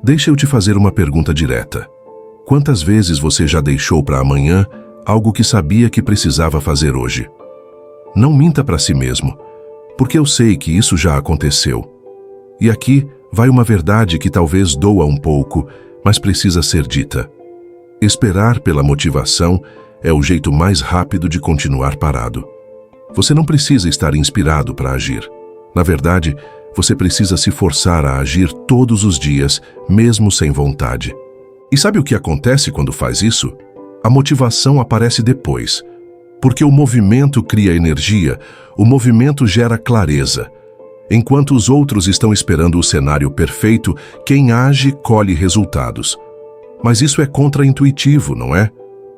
Deixa eu te fazer uma pergunta direta. Quantas vezes você já deixou para amanhã algo que sabia que precisava fazer hoje? Não minta para si mesmo, porque eu sei que isso já aconteceu. E aqui vai uma verdade que talvez doa um pouco, mas precisa ser dita. Esperar pela motivação é o jeito mais rápido de continuar parado. Você não precisa estar inspirado para agir. Na verdade, você precisa se forçar a agir todos os dias, mesmo sem vontade. E sabe o que acontece quando faz isso? A motivação aparece depois. Porque o movimento cria energia, o movimento gera clareza. Enquanto os outros estão esperando o cenário perfeito, quem age colhe resultados. Mas isso é contraintuitivo, não é?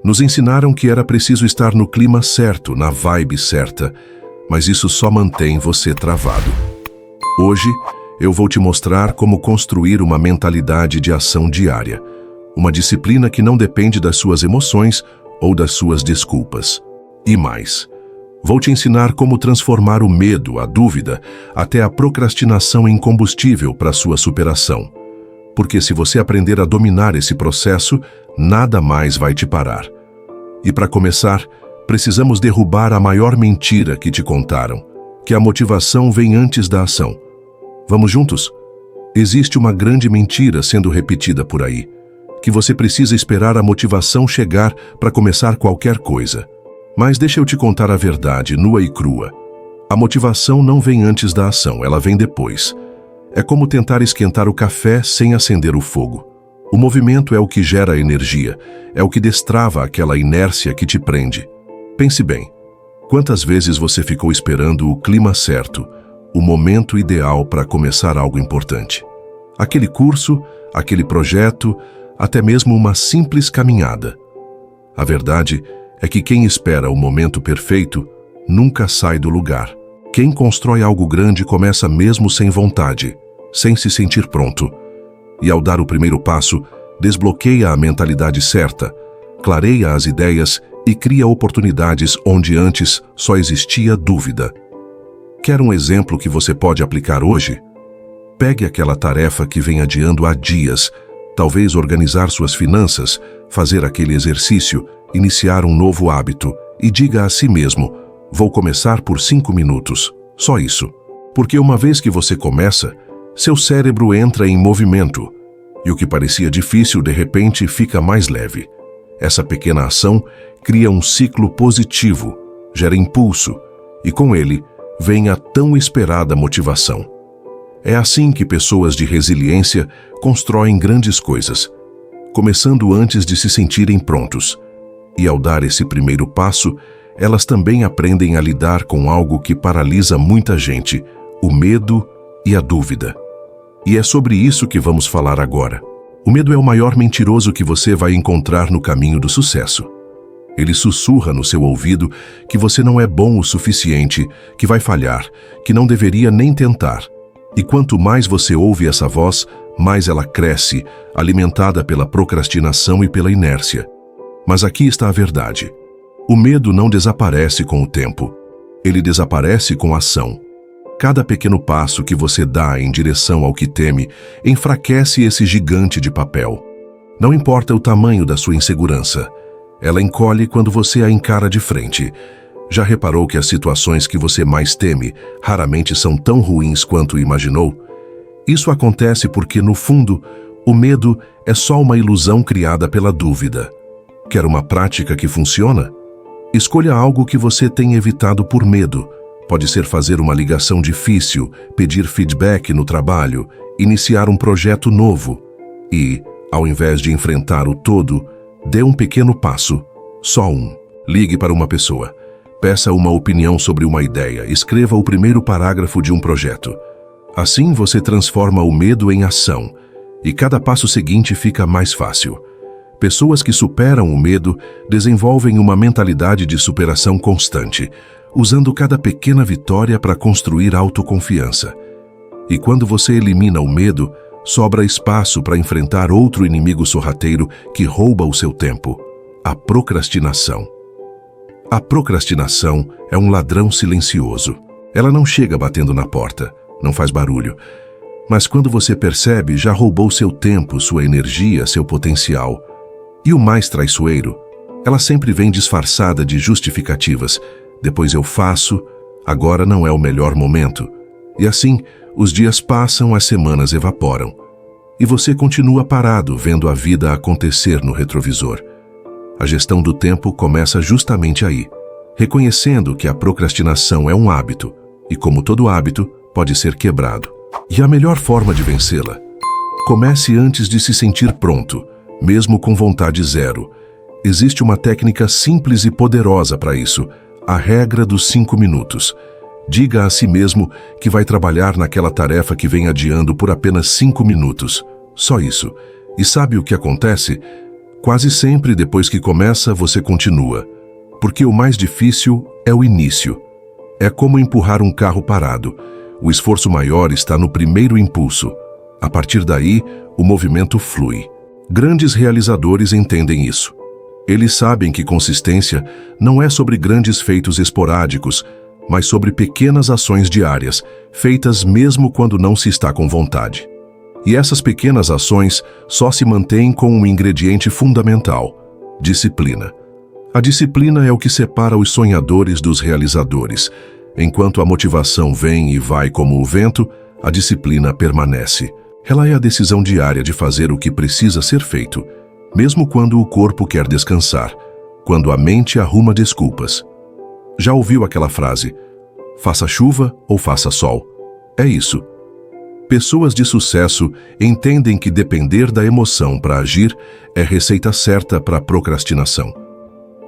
Nos ensinaram que era preciso estar no clima certo, na vibe certa, mas isso só mantém você travado. Hoje, eu vou te mostrar como construir uma mentalidade de ação diária, uma disciplina que não depende das suas emoções ou das suas desculpas. E mais, vou te ensinar como transformar o medo, a dúvida, até a procrastinação em combustível para sua superação. Porque se você aprender a dominar esse processo, nada mais vai te parar. E para começar, precisamos derrubar a maior mentira que te contaram, que a motivação vem antes da ação. Vamos juntos? Existe uma grande mentira sendo repetida por aí, que você precisa esperar a motivação chegar para começar qualquer coisa. Mas deixa eu te contar a verdade, nua e crua. A motivação não vem antes da ação, ela vem depois. É como tentar esquentar o café sem acender o fogo. O movimento é o que gera energia, é o que destrava aquela inércia que te prende. Pense bem, quantas vezes você ficou esperando o clima certo, o momento ideal para começar algo importante? Aquele curso, aquele projeto, até mesmo uma simples caminhada. A verdade é que quem espera o momento perfeito nunca sai do lugar. Quem constrói algo grande começa mesmo sem vontade, sem se sentir pronto. E ao dar o primeiro passo, desbloqueia a mentalidade certa, clareia as ideias e cria oportunidades onde antes só existia dúvida. Quer um exemplo que você pode aplicar hoje? Pegue aquela tarefa que vem adiando há dias, talvez organizar suas finanças, fazer aquele exercício, iniciar um novo hábito e diga a si mesmo: vou começar por 5 minutos, só isso. Porque uma vez que você começa, seu cérebro entra em movimento e o que parecia difícil de repente fica mais leve. Essa pequena ação cria um ciclo positivo, gera impulso e com ele vem a tão esperada motivação. É assim que pessoas de resiliência constroem grandes coisas, começando antes de se sentirem prontos. E ao dar esse primeiro passo, elas também aprendem a lidar com algo que paralisa muita gente, o medo e a dúvida. E é sobre isso que vamos falar agora. O medo é o maior mentiroso que você vai encontrar no caminho do sucesso. Ele sussurra no seu ouvido que você não é bom o suficiente, que vai falhar, que não deveria nem tentar. E quanto mais você ouve essa voz, mais ela cresce, alimentada pela procrastinação e pela inércia. Mas aqui está a verdade. O medo não desaparece com o tempo. Ele desaparece com a ação. Cada pequeno passo que você dá em direção ao que teme enfraquece esse gigante de papel. Não importa o tamanho da sua insegurança, ela encolhe quando você a encara de frente. Já reparou que as situações que você mais teme raramente são tão ruins quanto imaginou? Isso acontece porque, no fundo, o medo é só uma ilusão criada pela dúvida. Quer uma prática que funciona? Escolha algo que você tem evitado por medo. Pode ser fazer uma ligação difícil, pedir feedback no trabalho, iniciar um projeto novo. E, ao invés de enfrentar o todo, dê um pequeno passo, só um. Ligue para uma pessoa. Peça uma opinião sobre uma ideia. Escreva o primeiro parágrafo de um projeto. Assim você transforma o medo em ação. E cada passo seguinte fica mais fácil. Pessoas que superam o medo desenvolvem uma mentalidade de superação constante, usando cada pequena vitória para construir autoconfiança. E quando você elimina o medo, sobra espaço para enfrentar outro inimigo sorrateiro que rouba o seu tempo: a procrastinação. A procrastinação é um ladrão silencioso. Ela não chega batendo na porta, não faz barulho, Mas quando você percebe, já roubou seu tempo, sua energia, seu potencial. E o mais traiçoeiro, ela sempre vem disfarçada de justificativas. Depois eu faço, agora não é o melhor momento. E assim, os dias passam, as semanas evaporam. E você continua parado, vendo a vida acontecer no retrovisor. A gestão do tempo começa justamente aí, reconhecendo que a procrastinação é um hábito, e como todo hábito, pode ser quebrado. E a melhor forma de vencê-la? Comece antes de se sentir pronto, mesmo com vontade zero. Existe uma técnica simples e poderosa para isso, a regra dos 5 minutos. Diga a si mesmo que vai trabalhar naquela tarefa que vem adiando por apenas 5 minutos. Só isso. E sabe o que acontece? Quase sempre depois que começa, você continua. Porque o mais difícil é o início. É como empurrar um carro parado. O esforço maior está no primeiro impulso. A partir daí, o movimento flui. Grandes realizadores entendem isso. Eles sabem que consistência não é sobre grandes feitos esporádicos, mas sobre pequenas ações diárias, feitas mesmo quando não se está com vontade. E essas pequenas ações só se mantêm com um ingrediente fundamental: disciplina. A disciplina é o que separa os sonhadores dos realizadores. Enquanto a motivação vem e vai como o vento, a disciplina permanece. Ela é a decisão diária de fazer o que precisa ser feito, mesmo quando o corpo quer descansar, quando a mente arruma desculpas. Já ouviu aquela frase: faça chuva ou faça sol? É isso. Pessoas de sucesso entendem que depender da emoção para agir é receita certa para a procrastinação.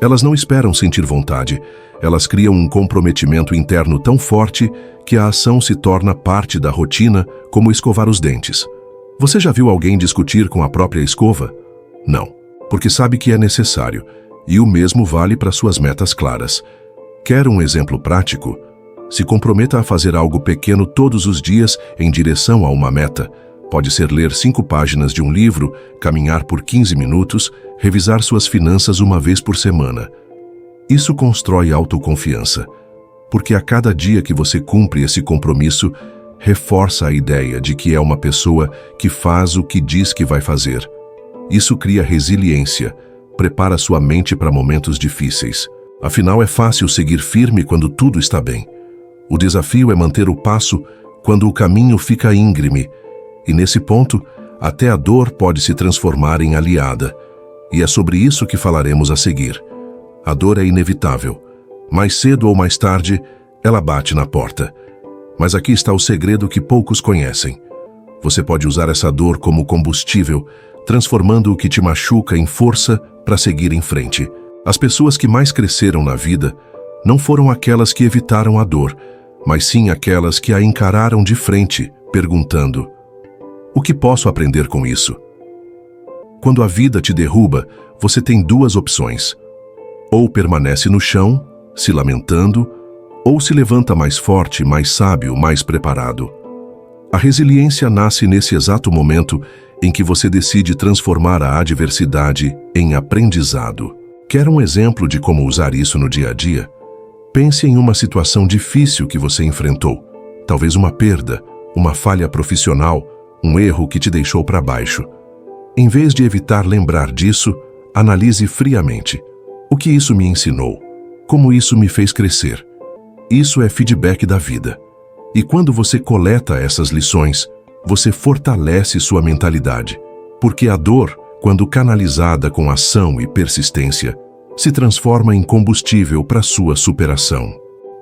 Elas não esperam sentir vontade, elas criam um comprometimento interno tão forte que a ação se torna parte da rotina, como escovar os dentes. Você já viu alguém discutir com a própria escova? Não, porque sabe que é necessário, e o mesmo vale para suas metas claras. Quer um exemplo prático? Se comprometa a fazer algo pequeno todos os dias em direção a uma meta. Pode ser ler 5 páginas de um livro, caminhar por 15 minutos, revisar suas finanças uma vez por semana. Isso constrói autoconfiança, porque a cada dia que você cumpre esse compromisso, reforça a ideia de que é uma pessoa que faz o que diz que vai fazer. Isso cria resiliência, prepara sua mente para momentos difíceis. Afinal, é fácil seguir firme quando tudo está bem. O desafio é manter o passo quando o caminho fica íngreme, e nesse ponto, até a dor pode se transformar em aliada. E é sobre isso que falaremos a seguir. A dor é inevitável. Mais cedo ou mais tarde, ela bate na porta. Mas aqui está o segredo que poucos conhecem. Você pode usar essa dor como combustível, transformando o que te machuca em força para seguir em frente. As pessoas que mais cresceram na vida não foram aquelas que evitaram a dor, mas sim aquelas que a encararam de frente, perguntando: o que posso aprender com isso? Quando a vida te derruba, você tem 2 opções. Ou permanece no chão, se lamentando, ou se levanta mais forte, mais sábio, mais preparado. A resiliência nasce nesse exato momento em que você decide transformar a adversidade em aprendizado. Quer um exemplo de como usar isso no dia a dia? Pense em uma situação difícil que você enfrentou. Talvez uma perda, uma falha profissional, um erro que te deixou para baixo. Em vez de evitar lembrar disso, analise friamente. O que isso me ensinou? Como isso me fez crescer? Isso é feedback da vida. E quando você coleta essas lições, você fortalece sua mentalidade. Porque a dor, quando canalizada com ação e persistência, se transforma em combustível para sua superação.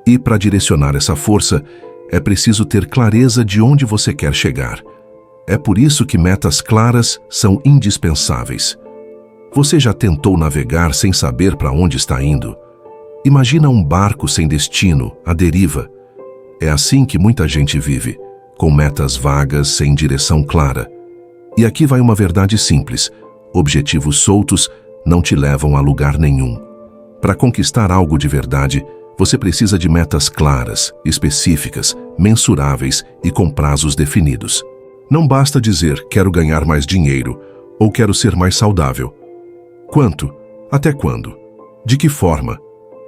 E para direcionar essa força, é preciso ter clareza de onde você quer chegar. É por isso que metas claras são indispensáveis. Você já tentou navegar sem saber para onde está indo? Imagina um barco sem destino, à deriva. É assim que muita gente vive, com metas vagas, sem direção clara. E aqui vai uma verdade simples: objetivos soltos não te levam a lugar nenhum. Para conquistar algo de verdade, você precisa de metas claras, específicas, mensuráveis e com prazos definidos. Não basta dizer quero ganhar mais dinheiro ou quero ser mais saudável. Quanto? Até quando? De que forma?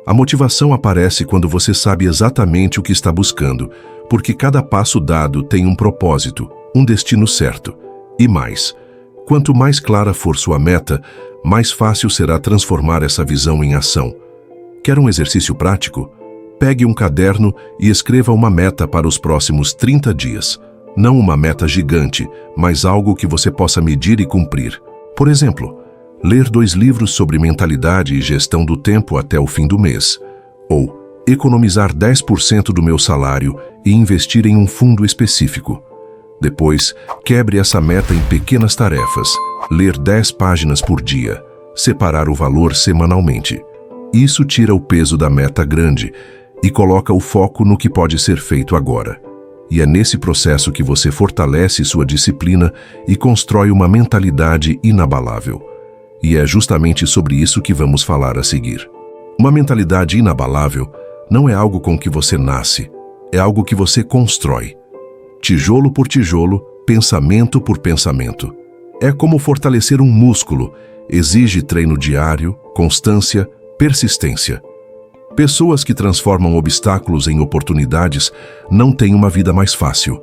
A motivação aparece quando você sabe exatamente o que está buscando, porque cada passo dado tem um propósito, um destino certo. E mais, quanto mais clara for sua meta, mais fácil será transformar essa visão em ação. Quer um exercício prático? Pegue um caderno e escreva uma meta para os próximos 30 dias. Não uma meta gigante, mas algo que você possa medir e cumprir. Por exemplo, ler 2 livros sobre mentalidade e gestão do tempo até o fim do mês. Ou economizar 10% do meu salário e investir em um fundo específico. Depois, quebre essa meta em pequenas tarefas. Ler 10 páginas por dia. Separar o valor semanalmente. Isso tira o peso da meta grande e coloca o foco no que pode ser feito agora. E é nesse processo que você fortalece sua disciplina e constrói uma mentalidade inabalável. E é justamente sobre isso que vamos falar a seguir. Uma mentalidade inabalável não é algo com que você nasce, é algo que você constrói. Tijolo por tijolo, pensamento por pensamento. É como fortalecer um músculo, exige treino diário, constância, persistência. Pessoas que transformam obstáculos em oportunidades não têm uma vida mais fácil.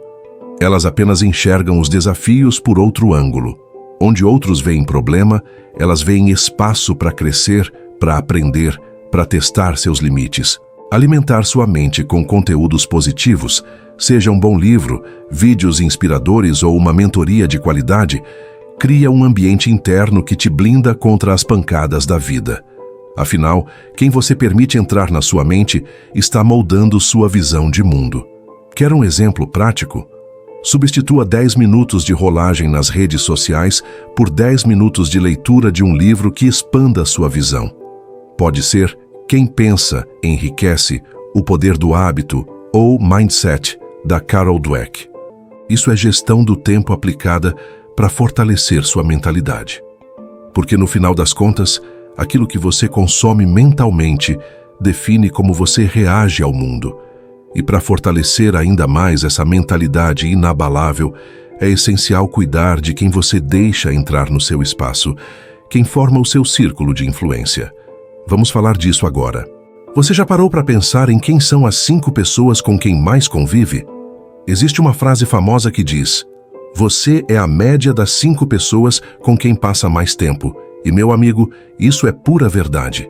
Elas apenas enxergam os desafios por outro ângulo. Onde outros veem problema, elas veem espaço para crescer, para aprender, para testar seus limites. Alimentar sua mente com conteúdos positivos, seja um bom livro, vídeos inspiradores ou uma mentoria de qualidade, cria um ambiente interno que te blinda contra as pancadas da vida. Afinal, quem você permite entrar na sua mente está moldando sua visão de mundo. Quer um exemplo prático? Substitua 10 minutos de rolagem nas redes sociais por 10 minutos de leitura de um livro que expanda sua visão. Pode ser Quem Pensa, Enriquece, O Poder do Hábito ou Mindset, da Carol Dweck. Isso é gestão do tempo aplicada para fortalecer sua mentalidade. Porque no final das contas, aquilo que você consome mentalmente define como você reage ao mundo. E para fortalecer ainda mais essa mentalidade inabalável, é essencial cuidar de quem você deixa entrar no seu espaço, quem forma o seu círculo de influência. Vamos falar disso agora. Você já parou para pensar em quem são as 5 pessoas com quem mais convive? Existe uma frase famosa que diz: "Você é a média das 5 pessoas com quem passa mais tempo." E, meu amigo, isso é pura verdade.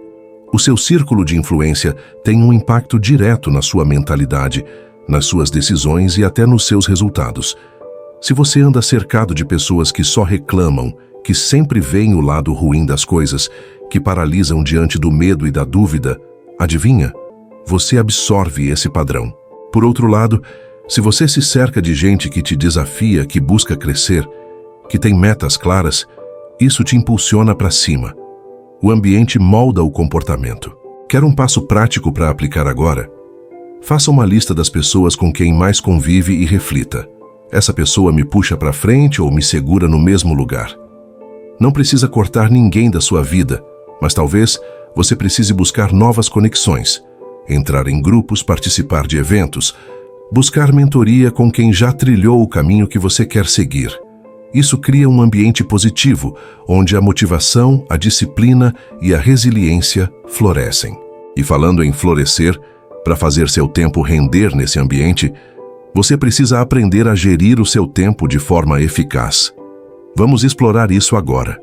O seu círculo de influência tem um impacto direto na sua mentalidade, nas suas decisões e até nos seus resultados. Se você anda cercado de pessoas que só reclamam, que sempre veem o lado ruim das coisas, que paralisam diante do medo e da dúvida, adivinha? Você absorve esse padrão. Por outro lado, se você se cerca de gente que te desafia, que busca crescer, que tem metas claras, isso te impulsiona para cima. O ambiente molda o comportamento. Quer um passo prático para aplicar agora? Faça uma lista das pessoas com quem mais convive e reflita. Essa pessoa me puxa para frente ou me segura no mesmo lugar? Não precisa cortar ninguém da sua vida, mas talvez você precise buscar novas conexões, entrar em grupos, participar de eventos, buscar mentoria com quem já trilhou o caminho que você quer seguir. Isso cria um ambiente positivo, onde a motivação, a disciplina e a resiliência florescem. E falando em florescer, para fazer seu tempo render nesse ambiente, você precisa aprender a gerir o seu tempo de forma eficaz. Vamos explorar isso agora.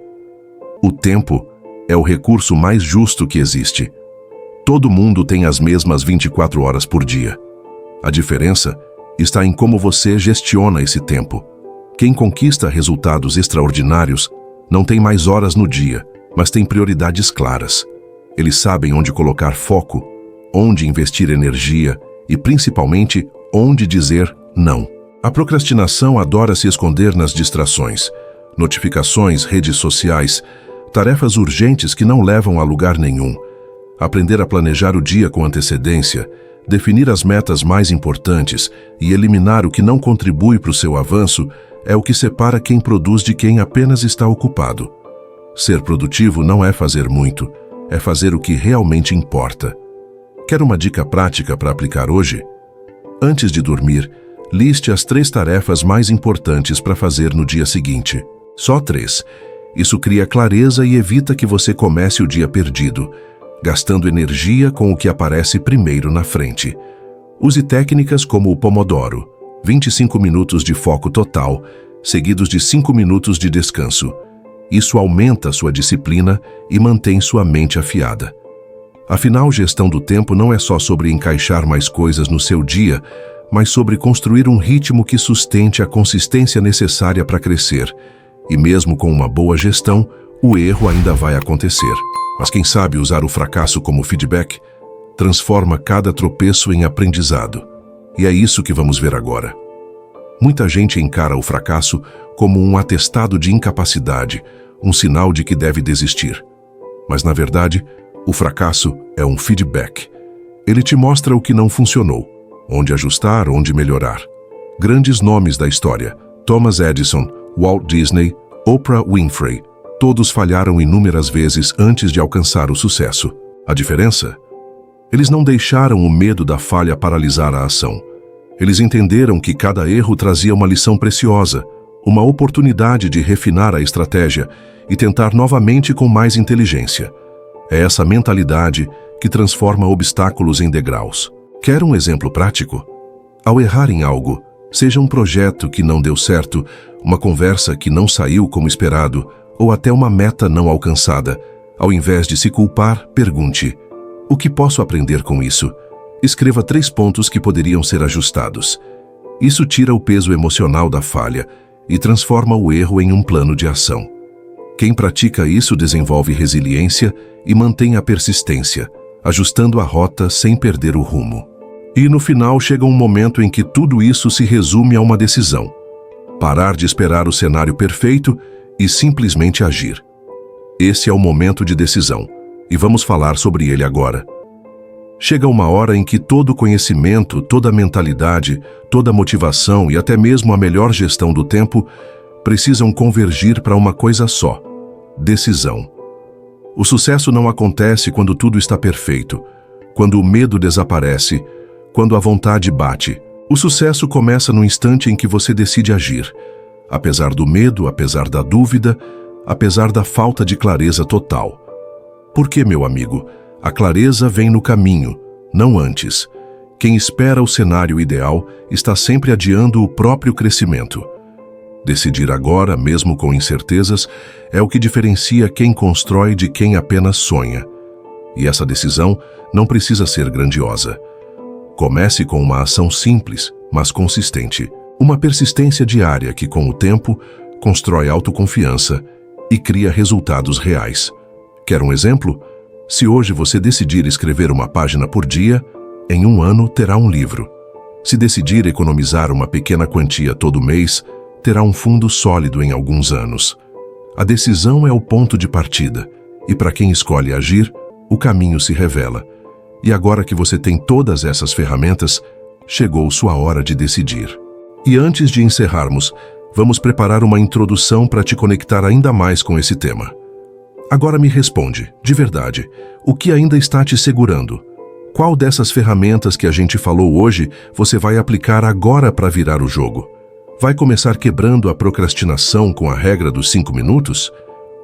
O tempo é o recurso mais justo que existe. Todo mundo tem as mesmas 24 horas por dia. A diferença está em como você gestiona esse tempo. Quem conquista resultados extraordinários não tem mais horas no dia, mas tem prioridades claras. Eles sabem onde colocar foco, onde investir energia e, principalmente, onde dizer não. A procrastinação adora se esconder nas distrações, notificações, redes sociais, tarefas urgentes que não levam a lugar nenhum. Aprender a planejar o dia com antecedência, definir as metas mais importantes e eliminar o que não contribui para o seu avanço é o que separa quem produz de quem apenas está ocupado. Ser produtivo não é fazer muito, é fazer o que realmente importa. Quer uma dica prática para aplicar hoje? Antes de dormir, liste as 3 tarefas mais importantes para fazer no dia seguinte. Só 3. Isso cria clareza e evita que você comece o dia perdido, gastando energia com o que aparece primeiro na frente. Use técnicas como o Pomodoro, 25 minutos de foco total, seguidos de 5 minutos de descanso. Isso aumenta sua disciplina e mantém sua mente afiada. Afinal, gestão do tempo não é só sobre encaixar mais coisas no seu dia, mas sobre construir um ritmo que sustente a consistência necessária para crescer. E mesmo com uma boa gestão, o erro ainda vai acontecer. Mas quem sabe usar o fracasso como feedback transforma cada tropeço em aprendizado. E é isso que vamos ver agora. Muita gente encara o fracasso como um atestado de incapacidade, um sinal de que deve desistir. Mas, na verdade, o fracasso é um feedback. Ele te mostra o que não funcionou, onde ajustar, onde melhorar. Grandes nomes da história, Thomas Edison, Walt Disney, Oprah Winfrey, todos falharam inúmeras vezes antes de alcançar o sucesso. A diferença? Eles não deixaram o medo da falha paralisar a ação. Eles entenderam que cada erro trazia uma lição preciosa, uma oportunidade de refinar a estratégia e tentar novamente com mais inteligência. É essa mentalidade que transforma obstáculos em degraus. Quer um exemplo prático? Ao errar em algo, seja um projeto que não deu certo, uma conversa que não saiu como esperado, ou até uma meta não alcançada, ao invés de se culpar, pergunte: o que posso aprender com isso? Escreva 3 pontos que poderiam ser ajustados. Isso tira o peso emocional da falha e transforma o erro em um plano de ação. Quem pratica isso desenvolve resiliência e mantém a persistência, ajustando a rota sem perder o rumo. E no final chega um momento em que tudo isso se resume a uma decisão: parar de esperar o cenário perfeito e simplesmente agir. Esse é o momento de decisão, e vamos falar sobre ele agora. Chega uma hora em que todo conhecimento, toda mentalidade, toda motivação e até mesmo a melhor gestão do tempo precisam convergir para uma coisa só: decisão. O sucesso não acontece quando tudo está perfeito, quando o medo desaparece, quando a vontade bate. O sucesso começa no instante em que você decide agir, apesar do medo, apesar da dúvida, apesar da falta de clareza total. Porque, meu amigo, a clareza vem no caminho, não antes. Quem espera o cenário ideal está sempre adiando o próprio crescimento. Decidir agora, mesmo com incertezas, é o que diferencia quem constrói de quem apenas sonha. E essa decisão não precisa ser grandiosa. Comece com uma ação simples, mas consistente. Uma persistência diária que, com o tempo, constrói autoconfiança e cria resultados reais. Quer um exemplo? Se hoje você decidir escrever uma página por dia, em 1 ano terá um livro. Se decidir economizar uma pequena quantia todo mês, terá um fundo sólido em alguns anos. A decisão é o ponto de partida, e para quem escolhe agir, o caminho se revela. E agora que você tem todas essas ferramentas, chegou sua hora de decidir. E antes de encerrarmos, vamos preparar uma introdução para te conectar ainda mais com esse tema. Agora me responde, de verdade, o que ainda está te segurando? Qual dessas ferramentas que a gente falou hoje você vai aplicar agora para virar o jogo? Vai começar quebrando a procrastinação com a regra dos 5 minutos?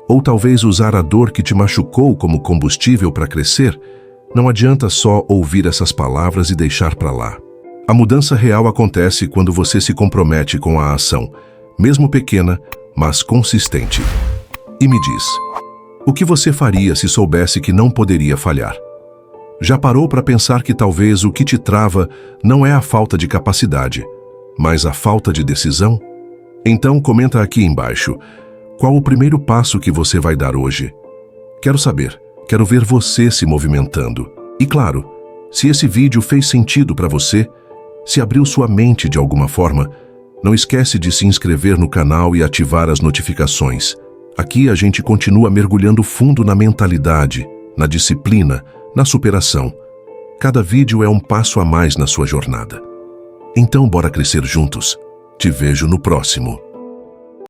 Ou talvez usar a dor que te machucou como combustível para crescer? Não adianta só ouvir essas palavras e deixar para lá. A mudança real acontece quando você se compromete com a ação, mesmo pequena, mas consistente. E me diz, o que você faria se soubesse que não poderia falhar? Já parou para pensar que talvez o que te trava não é a falta de capacidade, mas a falta de decisão? Então comenta aqui embaixo, qual o primeiro passo que você vai dar hoje? Quero saber, quero ver você se movimentando. E claro, se esse vídeo fez sentido para você, se abriu sua mente de alguma forma, não esquece de se inscrever no canal e ativar as notificações. Aqui a gente continua mergulhando fundo na mentalidade, na disciplina, na superação. Cada vídeo é um passo a mais na sua jornada. Então bora crescer juntos. Te vejo no próximo.